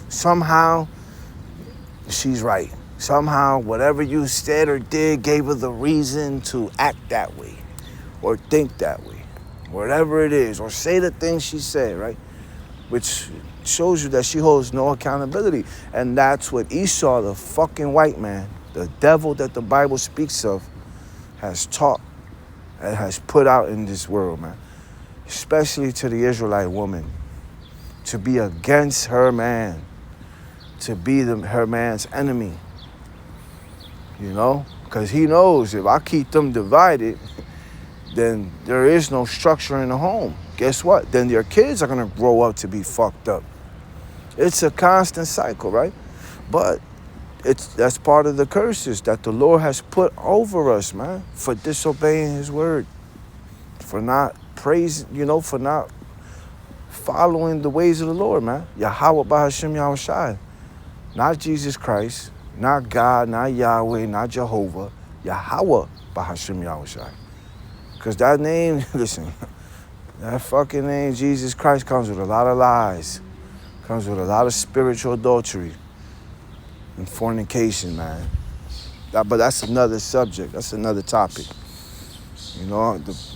Speaker 1: Somehow, she's right. Somehow, whatever you said or did gave her the reason to act that way or think that way, whatever it is, or say the things she said, right? Which shows you that she holds no accountability. And that's what Esau, the fucking white man, the devil that the Bible speaks of, has taught and has put out in this world, man. Especially to the Israelite woman. To be against her man. To be her man's enemy. You know? Because he knows if I keep them divided, then there is no structure in the home. Guess what? Then their kids are going to grow up to be fucked up. It's a constant cycle, right? But that's part of the curses that the Lord has put over us, man, for disobeying his word, for not praising, for not following the ways of the Lord, man. Yahweh Bahashem Yahushai. Not Jesus Christ, not God, not Yahweh, not Jehovah. Yahweh Bahashem Yahushai. Because that name, listen, that fucking name, Jesus Christ, comes with a lot of lies. Comes with a lot of spiritual adultery and fornication, man. But that's another subject. That's another topic.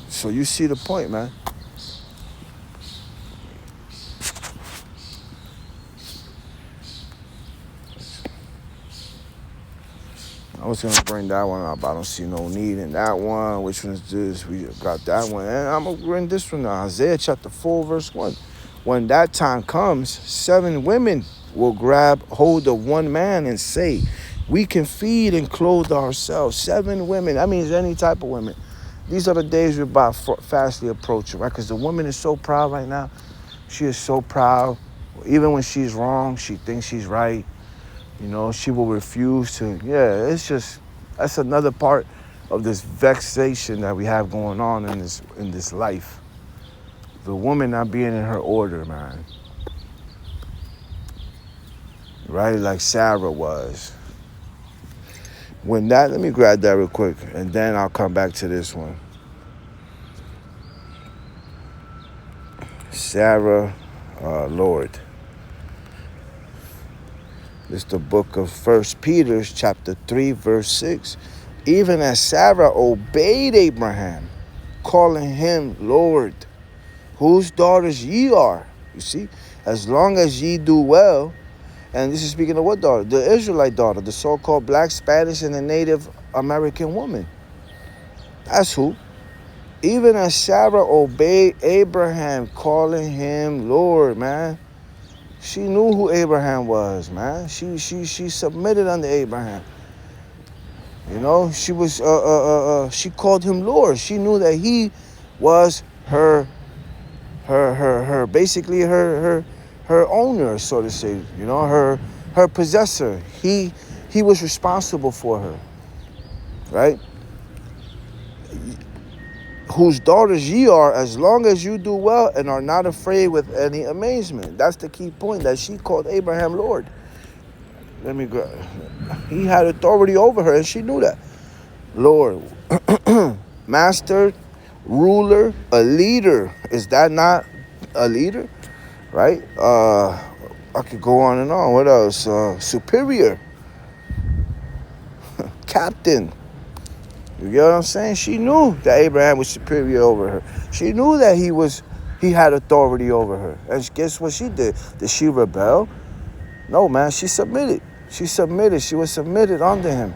Speaker 1: So you see the point, man. I was going to bring that one up. I don't see no need in that one. Which one is this? We got that one. And I'm going to bring this one now. Isaiah chapter 4, verse 1. When that time comes, 7 women will grab hold of one man and say, we can feed and clothe ourselves. 7 women. That means any type of women. These are the days we're about fastly approaching, right? Because the woman is so proud right now. She is so proud. Even when she's wrong, she thinks she's right. She will refuse to. Yeah, it's just, that's another part of this vexation that we have going on in this life. The woman not being in her order, man. Right? Like Sarah was. Let me grab that real quick, and then I'll come back to this one. Sarah, Lord. It's the book of 1 Peter, chapter 3, verse 6. Even as Sarah obeyed Abraham, calling him Lord, whose daughters ye are. You see, as long as ye do well, and this is speaking of what daughter? The Israelite daughter, the so-called black, Spanish, and the Native American woman. That's who. Even as Sarah obeyed Abraham, calling him Lord, man. She knew who Abraham was, man. She submitted under Abraham. She was she called him Lord. She knew that he was her basically her owner, so to say, her possessor. He was responsible for her, right? Whose daughters ye are, as long as you do well and are not afraid with any amazement. That's the key point, that she called Abraham Lord. He had authority over her, and she knew that. Lord, master, ruler, a leader. Is that not a leader? Right? I could go on and on. What else? Superior. Captain. You get what I'm saying? She knew that Abraham was superior over her. She knew that he had authority over her. And guess what she did? Did she rebel? No, man. She submitted. She was submitted under him.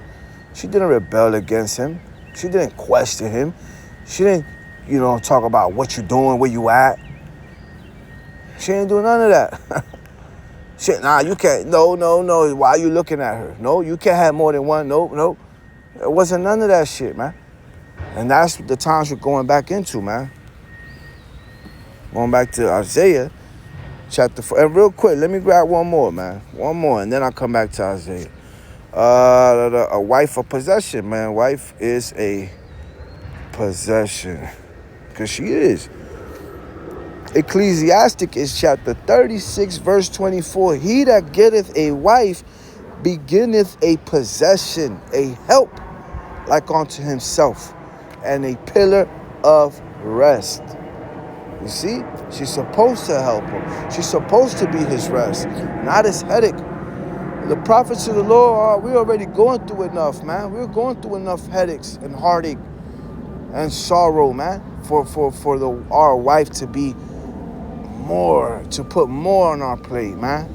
Speaker 1: She didn't rebel against him. She didn't question him. She didn't, talk about what you doing, where you at. She ain't do none of that. Shit, nah, you can't. No, no, no. Why are you looking at her? No, you can't have more than one. No, no. It wasn't none of that shit, man. And that's the times we're going back into, man. Going back to Isaiah chapter 4. And real quick, let me grab one more, man. One more, and then I'll come back to Isaiah. A wife of possession, man. Wife is a possession. Because she is. Ecclesiastic is chapter 36, verse 24. He that getteth a wife beginneth a possession, a help like unto himself, and a pillar of rest. You see, she's supposed to help him. She's supposed to be his rest, not his headache. The prophets of the Lord, we're already going through enough, man. We're going through enough headaches and heartache and sorrow, man, for our wife to be more, to put more on our plate, man.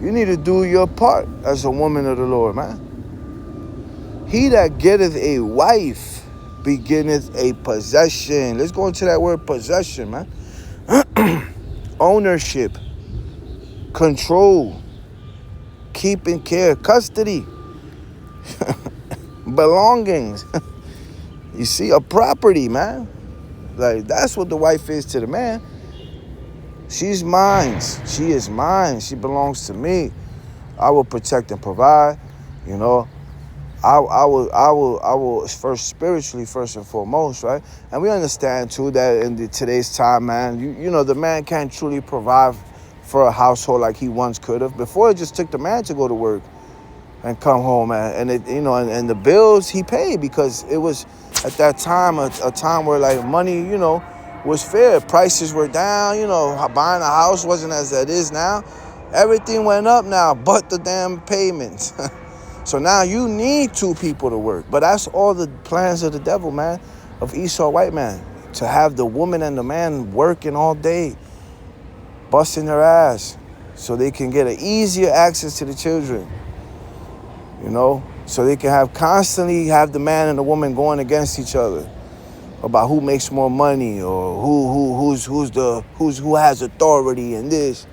Speaker 1: You need to do your part as a woman of the Lord, man. He that getteth a wife beginneth a possession. Let's go into that word possession, man. Ownership, control, keeping care, custody, belongings. You see, a property, man. Like, that's what the wife is to the man. She's mine. She is mine. She belongs to me. I will protect and provide. You know, I will first spiritually, first and foremost, right? And we understand too that in today's time, man, you know, the man can't truly provide for a household like he once could have. Before, it just took the man to go to work and come home, and it, you know, and the bills he paid, because it was at that time a time where, like, money, you know, was fair. Prices were down. You know, buying a house wasn't as it is now. Everything went up now, but the damn payments. So now you need two people to work. But that's all the plans of the devil, man, of Esau white man, to have the woman and the man working all day, busting their ass, so they can get an easier access to the children. You know, so they can constantly have the man and the woman going against each other about who makes more money, or who has authority and this.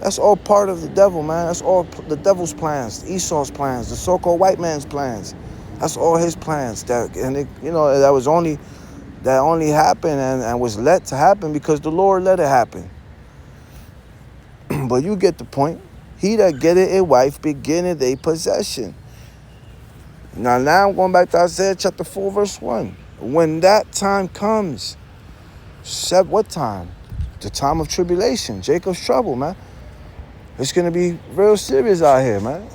Speaker 1: That's all part of the devil, man. That's all the devil's plans, Esau's plans, the so-called white man's plans. That's all his plans. That only happened and was let to happen because the Lord let it happen. But you get the point. He that getteth a wife beginneth a possession. Now I'm going back to Isaiah chapter 4, verse 1. When that time comes, what time? The time of tribulation, Jacob's trouble, man. It's going to be real serious out here, man.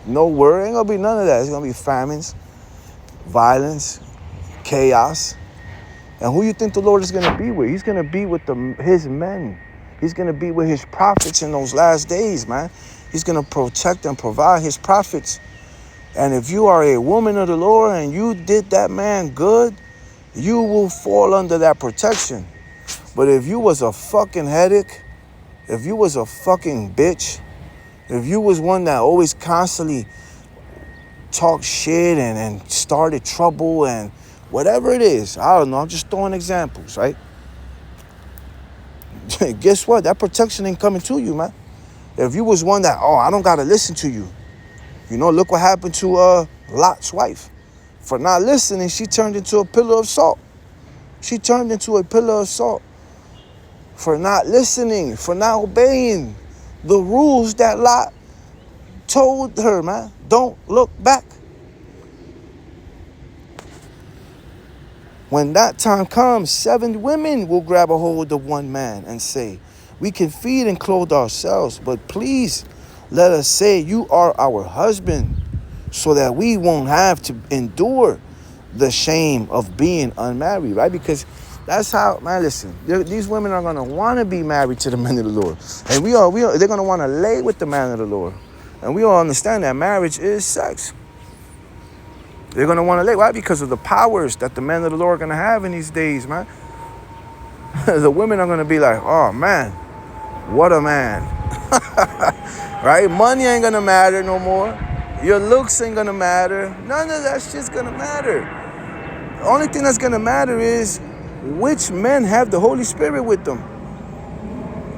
Speaker 1: No word, ain't going to be none of that. It's going to be famines, violence, chaos. And who you think the Lord is going to be with? He's going to be with his men. He's going to be with his prophets in those last days, man. He's going to protect and provide his prophets. And if you are a woman of the Lord and you did that man good, you will fall under that protection. But if you was a fucking headache, if you was a fucking bitch, if you was one that always constantly talked shit and started trouble and whatever it is, I don't know, I'm just throwing examples, right? Guess what? That protection ain't coming to you, man. If you was one that, I don't got to listen to you. You know, look what happened to Lot's wife. For not listening, she turned into a pillar of salt. She turned into a pillar of salt. For not listening, for not obeying the rules that Lot told her, man. Don't look back. When that time comes, 7 women will grab a hold of one man and say, we can feed and clothe ourselves, but please let us say you are our husband, so that we won't have to endure the shame of being unmarried, right? Because that's how, man, listen, these women are going to want to be married to the man of the Lord. And they're going to want to lay with the man of the Lord. And we all understand that marriage is sex. They're going to want to lay. Why? Because of the powers that the men of the Lord are going to have in these days, man. The women are going to be like, oh, man, what a man. Right? Money ain't going to matter no more. Your looks ain't going to matter. None of that shit's going to matter. The only thing that's going to matter is which men have the Holy Spirit with them.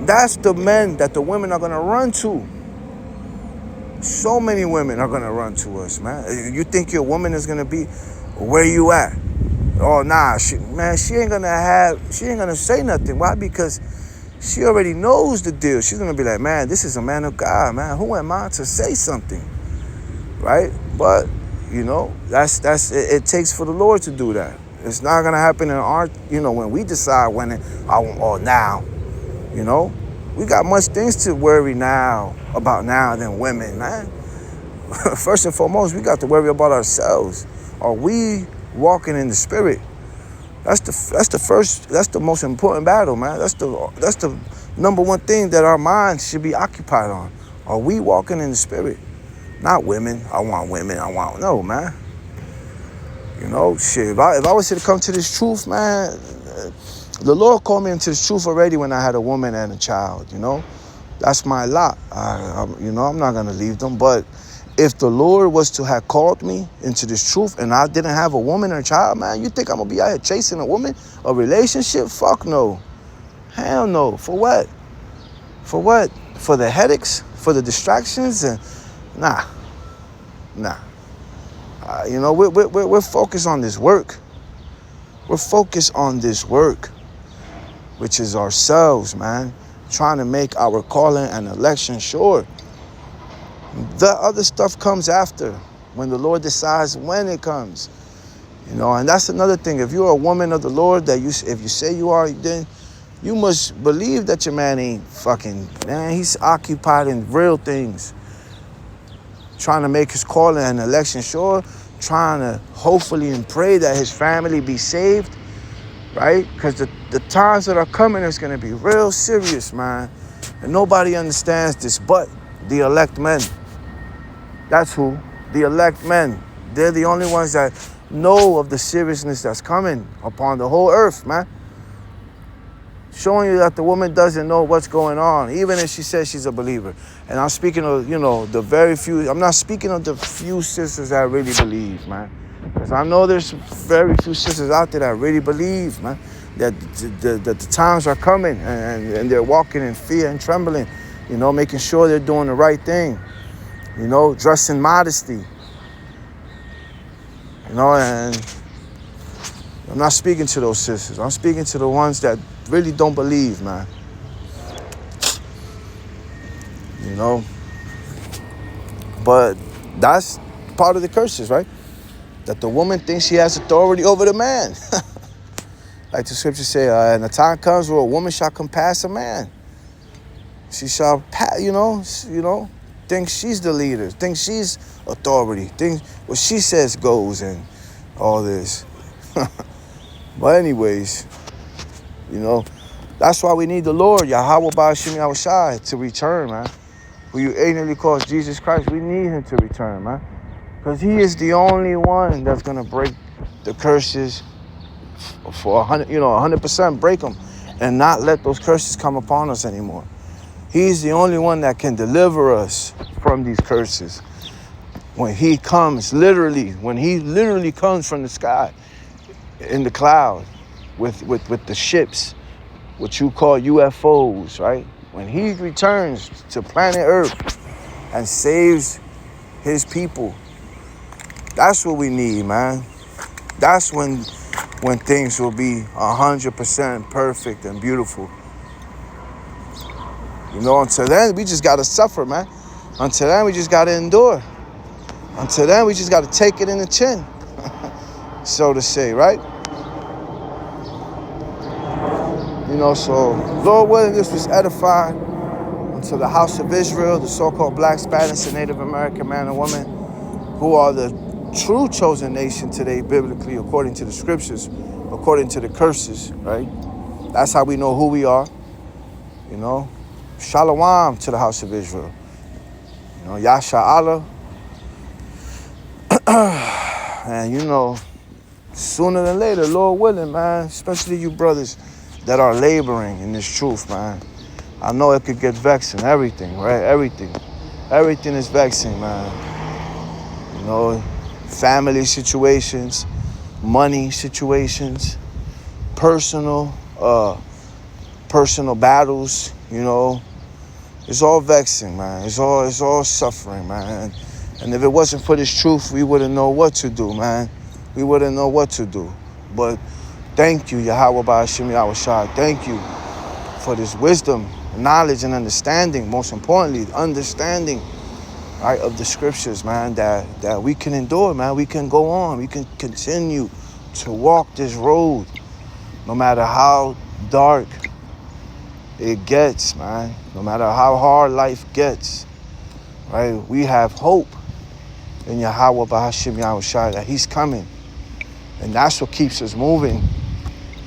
Speaker 1: That's the men that the women are gonna run to. So many women are gonna run to us, man. You think your woman is gonna be, where you at? Oh nah, she ain't gonna say nothing. Why? Because she already knows the deal. She's gonna be like, man, this is a man of God, man. Who am I to say something, right? But that's it takes for the Lord to do that. It's not gonna happen in our, when we decide when now, we got much things to worry about now than women, man. First and foremost, we got to worry about ourselves. Are we walking in the Spirit? That's the most important battle, man. That's the number one thing that our minds should be occupied on. Are we walking in the Spirit? Not women. I want women. No, man. Shit. If I was to come to this truth, man, the Lord called me into this truth already when I had a woman and a child. That's my lot. I'm not gonna leave them. But if the Lord was to have called me into this truth and I didn't have a woman or a child, man, you think I'm gonna be out here chasing a woman, a relationship? Fuck no. Hell no. For what? For what? For the headaches? For the distractions? And nah. We're focused on this work. We're focused on this work, which is ourselves, man. Trying to make our calling and election sure. The other stuff comes after, when the Lord decides when it comes. And that's another thing. If you're a woman of the Lord, if you say you are, then you must believe that your man ain't he's occupied in real things. Trying to make his calling and election sure, trying to hopefully and pray that his family be saved, right? Because the times that are coming is going to be real serious, man. And nobody understands this but the elect men. That's who. The elect men. They're the only ones that know of the seriousness that's coming upon the whole earth, man. Showing you that the woman doesn't know what's going on, even if she says she's a believer. And I'm speaking of, the very few. I'm not speaking of the few sisters that really believe, man. Because I know there's very few sisters out there that really believe, man, that the times are coming and they're walking in fear and trembling, making sure they're doing the right thing, dressed in modesty, and I'm not speaking to those sisters. I'm speaking to the ones that really don't believe, man. But that's part of the curses, right? That the woman thinks she has authority over the man. Like the scriptures say, and the time comes where a woman shall compass a man. She shall, think she's the leader, think she's authority, think what she says goes, and all this. But anyways, that's why we need the Lord, Yahweh Ba'ashim Yahushai, to return, man. Who you ignorantly call Jesus Christ, we need him to return, man. Because he is the only one that's going to break the curses for 100% break them and not let those curses come upon us anymore. He's the only one that can deliver us from these curses. When he comes, when he literally comes from the sky in the cloud with the ships, what you call UFOs, right? When he returns to planet Earth and saves his people, that's what we need, man. That's when things will be 100% perfect and beautiful. Until then, we just got to suffer, man. Until then, we just got to endure. Until then, we just got to take it in the chin, so to say, right? So Lord willing, this was edifying unto the house of Israel, the so-called black, Spanish, and Native American man and woman, who are the true chosen nation today, biblically, according to the scriptures, according to the curses, right? That's how we know who we are. Shalom to the house of Israel. Yasha Allah. And sooner than later, Lord willing, man, especially you brothers that are laboring in this truth, man. I know it could get vexing, everything, right? Everything is vexing, man. Family situations, money situations, personal personal battles, you know. It's all vexing, man. It's all suffering, man. And if it wasn't for this truth, we wouldn't know what to do, man. We wouldn't know what to do. But thank you, Yahweh Ba'ashim Yahushua. Thank you for this wisdom, knowledge, and understanding. Most importantly, understanding, right, of the scriptures, man, that we can endure, man. We can go on. We can continue to walk this road no matter how dark it gets, man. No matter how hard life gets, right? We have hope in Yahweh Ba'ashim Yahushua that he's coming. And that's what keeps us moving.